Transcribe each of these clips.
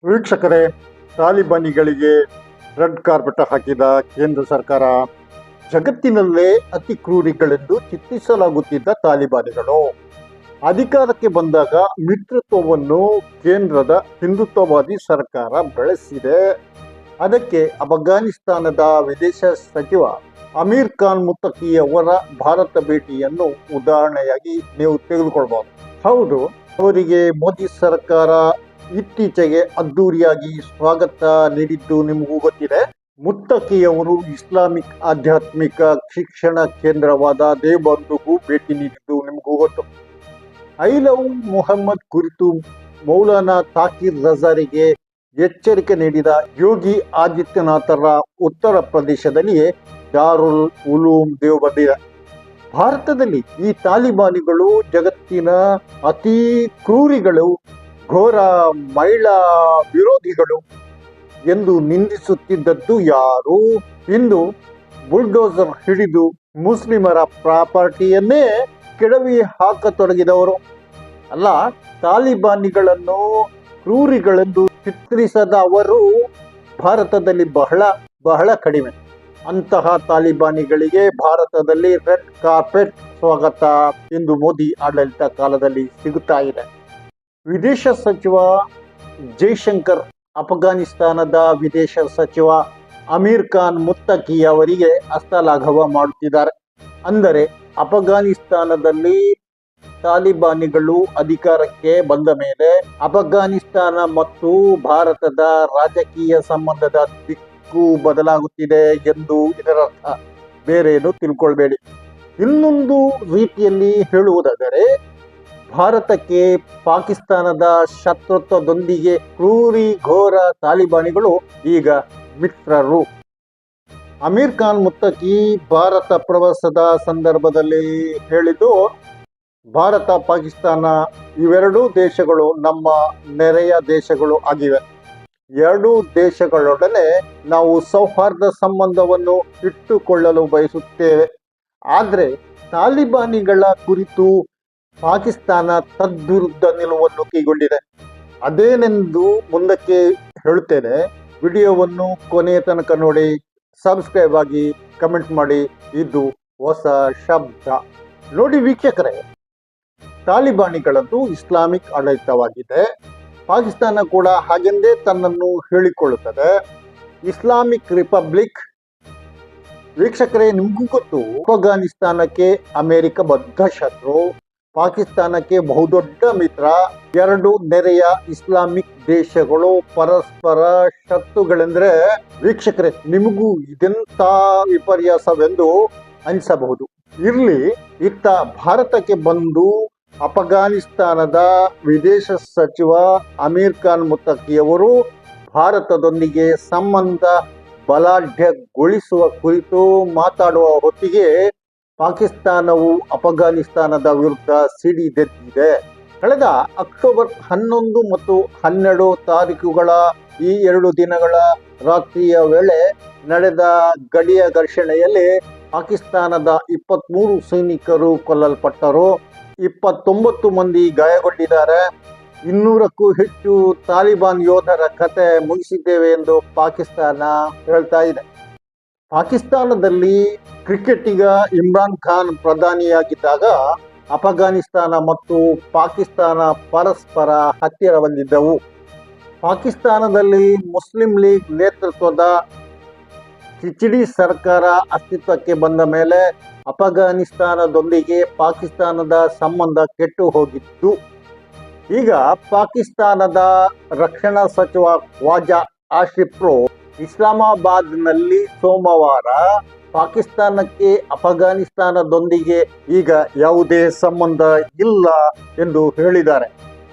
ವೀಕ್ಷಕರೇ, ತಾಲಿಬಾನಿಗಳಿಗೆ red carpet ಹಾಕಿದ ಕೇಂದ್ರ ಸರ್ಕಾರ. ಜಗತ್ತಿನಲ್ಲೇ ಅತಿ ಕ್ರೂರಿಗಳೆಂದು ಚಿತ್ರಿಸಲಾಗುತ್ತಿದ್ದ ತಾಲಿಬಾನಿಗಳು ಅಧಿಕಾರಕ್ಕೆ ಬಂದಾಗ ಮಿತ್ರತ್ವವನ್ನು ಕೇಂದ್ರದ ಹಿಂದುತ್ವವಾದಿ ಸರ್ಕಾರ ಬೆಳೆಸಿದೆ. ಅದಕ್ಕೆ ಅಫ್ಘಾನಿಸ್ತಾನದ ವಿದೇಶ ಸಚಿವ ಅಮೀರ್ ಖಾನ್ ಮುತ್ತಕಿ ಅವರ ಭಾರತ ಭೇಟಿಯನ್ನು ಉದಾಹರಣೆಯಾಗಿ ನೀವು ತೆಗೆದುಕೊಳ್ಬಹುದು. ಹೌದು, ಅವರಿಗೆ ಮೋದಿ ಸರ್ಕಾರ ಇತ್ತೀಚೆಗೆ ಅದ್ದೂರಿಯಾಗಿ ಸ್ವಾಗತ ನೀಡಿದ್ದು ನಿಮಗೂ ಗೊತ್ತಿದೆ. ಮುತ್ತಕಿಯವರು ಇಸ್ಲಾಮಿಕ್ ಆಧ್ಯಾತ್ಮಿಕ ಶಿಕ್ಷಣ ಕೇಂದ್ರವಾದ ದೇವಬಂಧುಗೂ ಭೇಟಿ ನೀಡಿದ್ದು ನಿಮಗೂ ಗೊತ್ತು. ಐ ಲವ್ ಮೊಹಮ್ಮದ್ ಕುರಿತು ಮೌಲಾನಾ ತಾಕಿರ್ ರಜಾರಿಗೆ ಎಚ್ಚರಿಕೆ ನೀಡಿದ ಯೋಗಿ ಆದಿತ್ಯನಾಥರ ಉತ್ತರ ಪ್ರದೇಶದಲ್ಲಿಯೇ ದಾರುಲ್ ಉಲೂಮ್ ದೇವಬಂದಿದೆ. ಭಾರತದಲ್ಲಿ ಈ ತಾಲಿಬಾನಿಗಳು ಜಗತ್ತಿನ ಅತಿ ಕ್ರೂರಿಗಳು, ಘೋರ ಮಹಿಳಾ ವಿರೋಧಿಗಳು ಎಂದು ನಿಂದಿಸುತ್ತಿದ್ದದ್ದು ಯಾರು? ಇಂದು ಬುಲ್ಡೋಸರ್ ಹಿಡಿದು ಮುಸ್ಲಿಮರ ಪ್ರಾಪರ್ಟಿಯನ್ನೇ ಕೆಡವಿ ಹಾಕತೊಡಗಿದವರು. ಅಲ್ಲ, ತಾಲಿಬಾನಿಗಳನ್ನು ಕ್ರೂರಿಗಳೆಂದು ಚಿತ್ರಿಸದ ಅವರು ಭಾರತದಲ್ಲಿ ಬಹಳ ಬಹಳ ಕಡಿಮೆ. ಅಂತಹ ತಾಲಿಬಾನಿಗಳಿಗೆ ಭಾರತದಲ್ಲಿ ರೆಡ್ ಕಾರ್ಪೆಟ್ ಸ್ವಾಗತ ಎಂದು ಮೋದಿ ಆಡಳಿತ ಕಾಲದಲ್ಲಿ ಸಿಗುತ್ತಾ ಇದೆ. ವಿದೇಶ ಸಚಿವ ಜೈಶಂಕರ್ ಅಫ್ಘಾನಿಸ್ತಾನದ ವಿದೇಶ ಸಚಿವ ಅಮೀರ್ ಖಾನ್ ಮುತ್ತಕಿ ಅವರಿಗೆ ಹಸ್ತಲಾಘವ ಮಾಡುತ್ತಿದ್ದಾರೆ. ಅಂದರೆ ಅಫ್ಘಾನಿಸ್ತಾನದಲ್ಲಿ ತಾಲಿಬಾನಿಗಳು ಅಧಿಕಾರಕ್ಕೆ ಬಂದ ಮೇಲೆ ಅಫ್ಘಾನಿಸ್ತಾನ ಮತ್ತು ಭಾರತದ ರಾಜಕೀಯ ಸಂಬಂಧದ ದಿಕ್ಕು ಬದಲಾಗುತ್ತಿದೆ ಎಂದು ಇದರರ್ಥ. ಬೇರೇನು ತಿಳ್ಕೊಳ್ಬೇಡಿ. ಇನ್ನೊಂದು ರೀತಿಯಲ್ಲಿ ಹೇಳುವುದಾದರೆ ಭಾರತಕ್ಕೆ ಪಾಕಿಸ್ತಾನದ ಶತ್ರುತ್ವದೊಂದಿಗೆ ಕ್ರೂರಿ ಘೋರ ತಾಲಿಬಾನಿಗಳು ಈಗ ಮಿತ್ರರು. ಅಮೀರ್ ಖಾನ್ ಮುತ್ತಕಿ ಭಾರತ ಪ್ರವಾಸದ ಸಂದರ್ಭದಲ್ಲಿ ಹೇಳಿದ್ದು, ಭಾರತ ಪಾಕಿಸ್ತಾನ ಇವೆರಡೂ ದೇಶಗಳು ನಮ್ಮ ನೆರೆಯ ದೇಶಗಳು ಆಗಿವೆ. ಎರಡೂ ದೇಶಗಳೊಡನೆ ನಾವು ಸೌಹಾರ್ದ ಸಂಬಂಧವನ್ನು ಇಟ್ಟುಕೊಳ್ಳಲು ಬಯಸುತ್ತೇವೆ. ಆದರೆ ತಾಲಿಬಾನಿಗಳ ಕುರಿತು ಪಾಕಿಸ್ತಾನ ತದ್ವಿರುದ್ಧ ನಿಲುವನ್ನು ಕೈಗೊಂಡಿದೆ. ಅದೇನೆಂದು ಮುಂದಕ್ಕೆ ಹೇಳುತ್ತೇನೆ. ವಿಡಿಯೋವನ್ನು ಕೊನೆಯ ತನಕ ನೋಡಿ, ಸಬ್ಸ್ಕ್ರೈಬ್ ಆಗಿ, ಕಮೆಂಟ್ ಮಾಡಿ. ಇದು ಹೊಸ ಶಬ್ದ. ನೋಡಿ ವೀಕ್ಷಕರೇ, ತಾಲಿಬಾನಿಗಳದ್ದು ಇಸ್ಲಾಮಿಕ್ ಆಡಳಿತವಾಗಿದೆ. ಪಾಕಿಸ್ತಾನ ಕೂಡ ಹಾಗೆಂದೇ ತನ್ನನ್ನು ಹೇಳಿಕೊಳ್ಳುತ್ತದೆ, ಇಸ್ಲಾಮಿಕ್ ರಿಪಬ್ಲಿಕ್. ವೀಕ್ಷಕರೇ, ನಿಮಗೂ ಗೊತ್ತು, ಅಫ್ಘಾನಿಸ್ತಾನಕ್ಕೆ ಅಮೆರಿಕ ಬದ್ಧ ಶತ್ರು, ಪಾಕಿಸ್ತಾನಕ್ಕೆ ಬಹುದೊಡ್ಡ ಮಿತ್ರ. ಎರಡು ನೆರೆಯ ಇಸ್ಲಾಮಿಕ್ ದೇಶಗಳು ಪರಸ್ಪರ ಶತ್ರುಗಳೆಂದ್ರೆ ವೀಕ್ಷಕರೇ ನಿಮಗೂ ಇದೆಂಥ ವಿಪರ್ಯಾಸವೆಂದು ಅನಿಸಬಹುದು. ಇರ್ಲಿ, ಇತ್ತ ಭಾರತಕ್ಕೆ ಬಂದು ಅಫ್ಘಾನಿಸ್ತಾನದ ವಿದೇಶ ಸಚಿವ ಅಮೀರ್ ಖಾನ್ ಮುತ್ತಕಿಯವರು ಭಾರತದೊಂದಿಗೆ ಸಂಬಂಧ ಬಲಾಢ್ಯಗೊಳಿಸುವ ಕುರಿತು ಮಾತಾಡುವ ಹೊತ್ತಿಗೆ ಪಾಕಿಸ್ತಾನವು ಅಫ್ಘಾನಿಸ್ತಾನದ ವಿರುದ್ಧ ಸಿಡಿದೆದ್ದಿದೆ. ಕಳೆದ ಅಕ್ಟೋಬರ್ 11 ಮತ್ತು 12 ತಾರೀಕುಗಳ ಈ 2 ದಿನಗಳ ರಾತ್ರಿಯ ವೇಳೆ ನಡೆದ ಗಡಿಯ ಘರ್ಷಣೆಯಲ್ಲಿ ಪಾಕಿಸ್ತಾನದ 23 ಸೈನಿಕರು ಕೊಲ್ಲಲ್ಪಟ್ಟರು, 29 ಮಂದಿ ಗಾಯಗೊಂಡಿದ್ದಾರೆ. 200ಕ್ಕೂ ಹೆಚ್ಚು ತಾಲಿಬಾನ್ ಯೋಧರ ಕತೆ ಮುಗಿಸಿದ್ದೇವೆ ಎಂದು ಪಾಕಿಸ್ತಾನ ಹೇಳ್ತಾ ಇದೆ. ಪಾಕಿಸ್ತಾನದಲ್ಲಿ ಕ್ರಿಕೆಟಿಗ ಇಮ್ರಾನ್ ಖಾನ್ ಪ್ರಧಾನಿಯಾಗಿದ್ದಾಗ ಅಫ್ಘಾನಿಸ್ತಾನ ಮತ್ತು ಪಾಕಿಸ್ತಾನ ಪರಸ್ಪರ ಹತ್ತಿರವಲ್ಲಿದ್ದವು. ಪಾಕಿಸ್ತಾನದಲ್ಲಿ ಮುಸ್ಲಿಂ ಲೀಗ್ ನೇತೃತ್ವದ ಚಿಚಿಡಿ ಸರ್ಕಾರ ಅಸ್ತಿತ್ವಕ್ಕೆ ಬಂದ ಮೇಲೆ ಅಫ್ಘಾನಿಸ್ತಾನದೊಂದಿಗೆ ಪಾಕಿಸ್ತಾನದ ಸಂಬಂಧ ಕೆಟ್ಟು ಹೋಗಿತ್ತು. ಈಗ ಪಾಕಿಸ್ತಾನದ ರಕ್ಷಣಾ ಸಚಿವ ಖ್ವಾಜಾ ಆಸಿಫ್ರು ಇಸ್ಲಾಮಾಬಾದ್ನಲ್ಲಿ ಸೋಮವಾರ ಪಾಕಿಸ್ತಾನಕ್ಕೆ ಅಫ್ಘಾನಿಸ್ತಾನದೊಂದಿಗೆ ಈಗ ಯಾವುದೇ ಸಂಬಂಧ ಇಲ್ಲ ಎಂದು ಹೇಳಿದ್ದಾರೆ.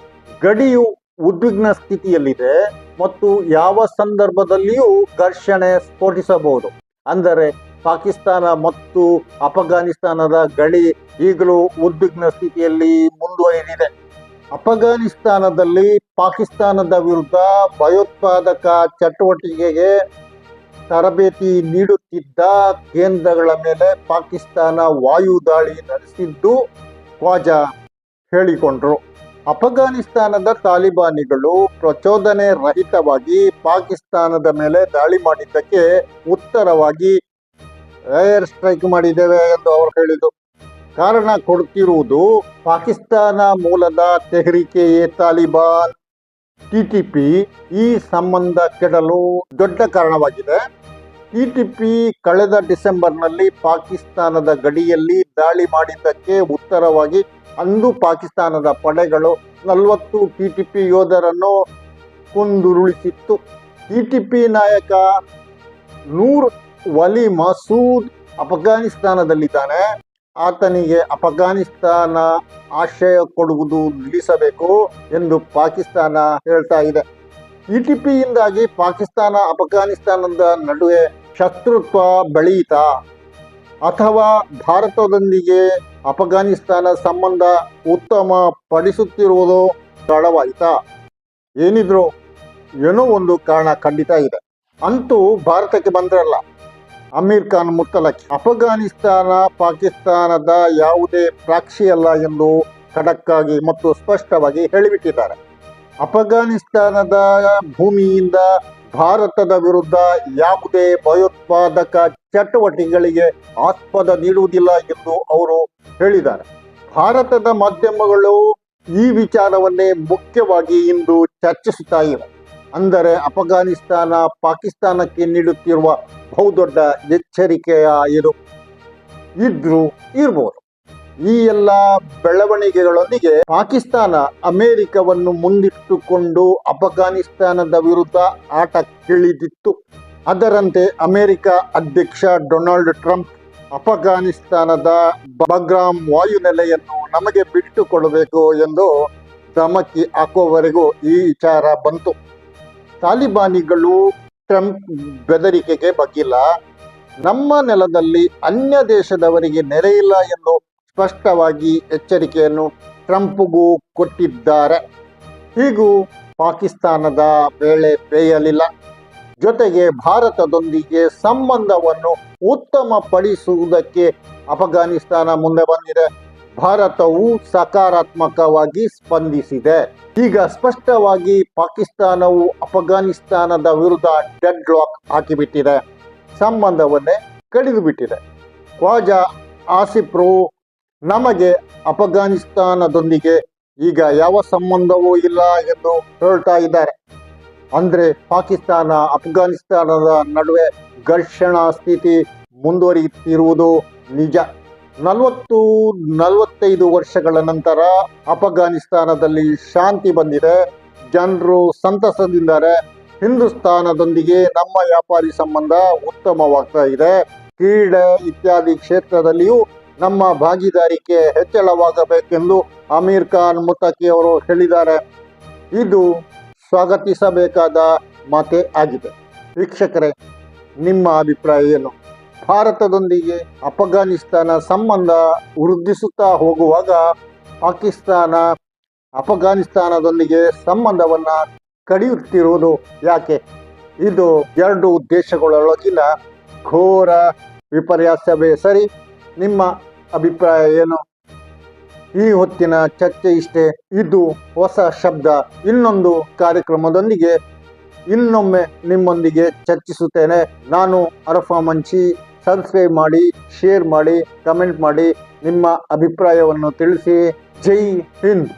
ಗಡಿಯು ಉದ್ವಿಗ್ನ ಸ್ಥಿತಿಯಲ್ಲಿದೆ ಮತ್ತು ಯಾವ ಸಂದರ್ಭದಲ್ಲಿಯೂ ಘರ್ಷಣೆ ಸ್ಫೋಟಿಸಬಹುದು. ಅಂದರೆ ಪಾಕಿಸ್ತಾನ ಮತ್ತು ಅಫ್ಘಾನಿಸ್ತಾನದ ಗಡಿ ಈಗಲೂ ಉದ್ವಿಗ್ನ ಸ್ಥಿತಿಯಲ್ಲಿ ಮುಂದುವರಿದಿದೆ. ಅಫ್ಘಾನಿಸ್ತಾನದಲ್ಲಿ ಪಾಕಿಸ್ತಾನದ ವಿರುದ್ಧ ಭಯೋತ್ಪಾದಕ ಚಟುವಟಿಕೆಗೆ ತರಬೇತಿ ನೀಡುತ್ತಿದ್ದ ಕೇಂದ್ರಗಳ ಮೇಲೆ ಪಾಕಿಸ್ತಾನ ವಾಯುದಾಳಿ ನಡೆಸಿದ್ದು ಖ್ವಾಜಾ ಹೇಳಿಕೊಂಡ್ರು. ಅಫಘಾನಿಸ್ತಾನದ ತಾಲಿಬಾನಿಗಳು ಪ್ರಚೋದನೆ ರಹಿತವಾಗಿ ಪಾಕಿಸ್ತಾನದ ಮೇಲೆ ದಾಳಿ ಮಾಡಿದ್ದಕ್ಕೆ ಉತ್ತರವಾಗಿ ಏರ್ ಸ್ಟ್ರೈಕ್ ಮಾಡಿದ್ದೇವೆ ಎಂದು ಅವರು ಹೇಳಿದರು. ಕಾರಣ ಕೊಡುತ್ತಿರುವುದು ಪಾಕಿಸ್ತಾನ ಮೂಲದ ತೆಹ್ರಿಕೆ-ಎ-ತಾಲಿಬಾನ್ ಟಿಟಿಪಿ ಈ ಸಂಬಂಧ ಕೆಡಲು ದೊಡ್ಡ ಕಾರಣವಾಗಿದೆ. ಟಿಟಿಪಿ ಕಳೆದ ಡಿಸೆಂಬರ್ನಲ್ಲಿ ಪಾಕಿಸ್ತಾನದ ಗಡಿಯಲ್ಲಿ ದಾಳಿ ಮಾಡಿದ್ದಕ್ಕೆ ಉತ್ತರವಾಗಿ ಅಂದು ಪಾಕಿಸ್ತಾನದ ಪಡೆಗಳು 40 ಟಿಟಿಪಿ ಯೋಧರನ್ನು ಕೊಂದುರುಳಿಸಿತ್ತು. ಟಿಟಿಪಿ ನಾಯಕ ನೂರ್ ವಲಿ ಮಸೂದ್ ಅಫಘಾನಿಸ್ತಾನದಲ್ಲಿದ್ದಾನೆ. ಆತನಿಗೆ ಅಫಘಾನಿಸ್ತಾನ ಆಶ್ರಯ ಕೊಡುವುದು ನಿಲ್ಲಿಸಬೇಕು ಎಂದು ಪಾಕಿಸ್ತಾನ ಹೇಳ್ತಾ ಇದೆ. ಟಿಟಿಪಿಯಿಂದಾಗಿ ಪಾಕಿಸ್ತಾನ ಅಫಘಾನಿಸ್ತಾನದ ನಡುವೆ ಶತ್ರುತ್ವ ಬೆಳೆಯಿತಾ ಅಥವಾ ಭಾರತದೊಂದಿಗೆ ಅಫಘಾನಿಸ್ತಾನ ಸಂಬಂಧ ಉತ್ತಮ ಪಡಿಸುತ್ತಿರುವುದು ತಡವಾಯಿತಾ? ಏನಿದ್ರು ಏನೋ ಒಂದು ಕಾರಣ ಖಂಡಿತ ಇದೆ. ಅಂತೂ ಭಾರತಕ್ಕೆ ಬಂದ್ರಲ್ಲ ಅಮೀರ್ ಖಾನ್ ಮುತ್ತಲಕ್ಕಿ ಅಫಘಾನಿಸ್ತಾನ ಪಾಕಿಸ್ತಾನದ ಯಾವುದೇ ಪ್ರಾಕ್ಷಿಯಲ್ಲ ಎಂದು ಖಡಕ್ಕಾಗಿ ಮತ್ತು ಸ್ಪಷ್ಟವಾಗಿ ಹೇಳಿಬಿಟ್ಟಿದ್ದಾರೆ. ಅಫಘಾನಿಸ್ತಾನದ ಭೂಮಿಯಿಂದ ಭಾರತದ ವಿರುದ್ಧ ಯಾವುದೇ ಭಯೋತ್ಪಾದಕ ಚಟುವಟಿಕೆಗಳಿಗೆ ಆಸ್ಪದ ನೀಡುವುದಿಲ್ಲ ಎಂದು ಅವರು ಹೇಳಿದ್ದಾರೆ. ಭಾರತದ ಮಾಧ್ಯಮಗಳು ಈ ವಿಚಾರವನ್ನೇ ಮುಖ್ಯವಾಗಿ ಇಂದು ಚರ್ಚಿಸುತ್ತಾ ಇವೆ. ಅಂದರೆ ಅಫಘಾನಿಸ್ತಾನ ಪಾಕಿಸ್ತಾನಕ್ಕೆ ನೀಡುತ್ತಿರುವ ಬಹುದೊಡ್ಡ ಎಚ್ಚರಿಕೆಯ ಇರಬಹುದು. ಈ ಎಲ್ಲ ಬೆಳವಣಿಗೆಗಳೊಂದಿಗೆ ಪಾಕಿಸ್ತಾನ ಅಮೆರಿಕವನ್ನು ಮುಂದಿಟ್ಟುಕೊಂಡು ಅಫಘಾನಿಸ್ತಾನದ ವಿರುದ್ಧ ಆಟಕ್ಕಿಳಿದಿತ್ತು. ಅದರಂತೆ ಅಮೆರಿಕ ಅಧ್ಯಕ್ಷ ಡೊನಾಲ್ಡ್ ಟ್ರಂಪ್ ಅಫಘಾನಿಸ್ತಾನದ ಬಗ್ರಾಮ್ ವಾಯುನೆಲೆಯನ್ನು ನಮಗೆ ಬಿಟ್ಟುಕೊಡಬೇಕು ಎಂದು ಧಮಕಿ ಹಾಕುವವರೆಗೂ ಈ ವಿಚಾರ ಬಂತು. ತಾಲಿಬಾನಿಗಳು ಟ್ರಂಪ್ ಬೆದರಿಕೆಗೆ ಬಗ್ಗಿಲ್ಲ. ನಮ್ಮ ನೆಲದಲ್ಲಿ ಅನ್ಯ ದೇಶದವರಿಗೆ ನೆರೆಯಿಲ್ಲ ಎಂದು ಸ್ಪಷ್ಟವಾಗಿ ಎಚ್ಚರಿಕೆಯನ್ನು ಟ್ರಂಪ್ಗೂ ಕೊಟ್ಟಿದ್ದಾರೆ. ಹೀಗೂ ಪಾಕಿಸ್ತಾನದ ವೇಳೆ ಬೇಯಲಿಲ್ಲ. ಜೊತೆಗೆ ಭಾರತದೊಂದಿಗೆ ಸಂಬಂಧವನ್ನು ಉತ್ತಮಪಡಿಸುವುದಕ್ಕೆ ಅಫಘಾನಿಸ್ತಾನ ಮುಂದೆ ಬಂದಿದೆ. ಭಾರತವು ಸಕಾರಾತ್ಮಕವಾಗಿ ಸ್ಪಂದಿಸಿದೆ. ಈಗ ಸ್ಪಷ್ಟವಾಗಿ ಪಾಕಿಸ್ತಾನವು ಅಫಘಾನಿಸ್ತಾನದ ವಿರುದ್ಧ ಡೆಡ್ ಲಾಕ್ ಹಾಕಿಬಿಟ್ಟಿದೆ, ಸಂಬಂಧವನ್ನೇ ಕಡಿದು ಬಿಟ್ಟಿದೆ. ಖ್ವಾಜಾ ಆಸಿಫ್ರು ನಮಗೆ ಅಫಘಾನಿಸ್ತಾನದೊಂದಿಗೆ ಈಗ ಯಾವ ಸಂಬಂಧವೂ ಇಲ್ಲ ಎಂದು ಹೇಳ್ತಾ ಇದ್ದಾರೆ. ಅಂದರೆ ಪಾಕಿಸ್ತಾನ ಅಫಘಾನಿಸ್ತಾನದ ನಡುವೆ ಘರ್ಷಣಾ ಸ್ಥಿತಿ ಮುಂದುವರಿಯುತ್ತಿರುವುದು ನಿಜ. 40-45 ವರ್ಷಗಳ ನಂತರ ಅಫಘಾನಿಸ್ತಾನದಲ್ಲಿ ಶಾಂತಿ ಬಂದಿದೆ. ಜನರು ಸಂತಸದಿಂದರೆ. ಹಿಂದೂಸ್ತಾನದೊಂದಿಗೆ ನಮ್ಮ ವ್ಯಾಪಾರಿ ಸಂಬಂಧ ಉತ್ತಮವಾಗ್ತಾ ಇದೆ. ಕ್ರೀಡೆ ಇತ್ಯಾದಿ ಕ್ಷೇತ್ರದಲ್ಲಿಯೂ ನಮ್ಮ ಭಾಗಿದಾರಿಕೆ ಹೆಚ್ಚಳವಾಗಬೇಕೆಂದು ಅಮೀರ್ ಖಾನ್ ಮುತ್ತಕಿ ಅವರು ಹೇಳಿದ್ದಾರೆ. ಇದು ಸ್ವಾಗತಿಸಬೇಕಾದ ಮಾತೇ ಆಗಿದೆ. ವೀಕ್ಷಕರೇ, ನಿಮ್ಮ ಅಭಿಪ್ರಾಯ ಏನು? ಭಾರತದೊಂದಿಗೆ ಅಫಘಾನಿಸ್ತಾನ ಸಂಬಂಧ ವೃದ್ಧಿಸುತ್ತಾ ಹೋಗುವಾಗ ಪಾಕಿಸ್ತಾನ ಅಫಘಾನಿಸ್ತಾನದೊಂದಿಗೆ ಸಂಬಂಧವನ್ನು ಕಡಿಯುತ್ತಿರುವುದು ಯಾಕೆ? ಇದು ಎರಡು ದೇಶಗಳೊಳಗಿನ ಘೋರ ವಿಪರ್ಯಾಸವೇ ಸರಿ? ನಿಮ್ಮ ಅಭಿಪ್ರಾಯ ಏನು? ಈ ಹೊತ್ತಿನ ಚರ್ಚೆ ಇಷ್ಟೇ. ಇದು ಹೊಸ ಶಬ್ದ. ಇನ್ನೊಂದು ಕಾರ್ಯಕ್ರಮದೊಂದಿಗೆ ಇನ್ನೊಮ್ಮೆ ನಿಮ್ಮೊಂದಿಗೆ ಚರ್ಚಿಸುತ್ತೇನೆ. ನಾನು ಅರಫಾ ಮಂಚಿ. ಸಬ್ಸ್ಕ್ರೈಬ್ ಮಾಡಿ, ಶೇರ್ ಮಾಡಿ, ಕಮೆಂಟ್ ಮಾಡಿ, ನಿಮ್ಮ ಅಭಿಪ್ರಾಯವನ್ನು ತಿಳಿಸಿ. ಜೈ ಹಿಂದ್.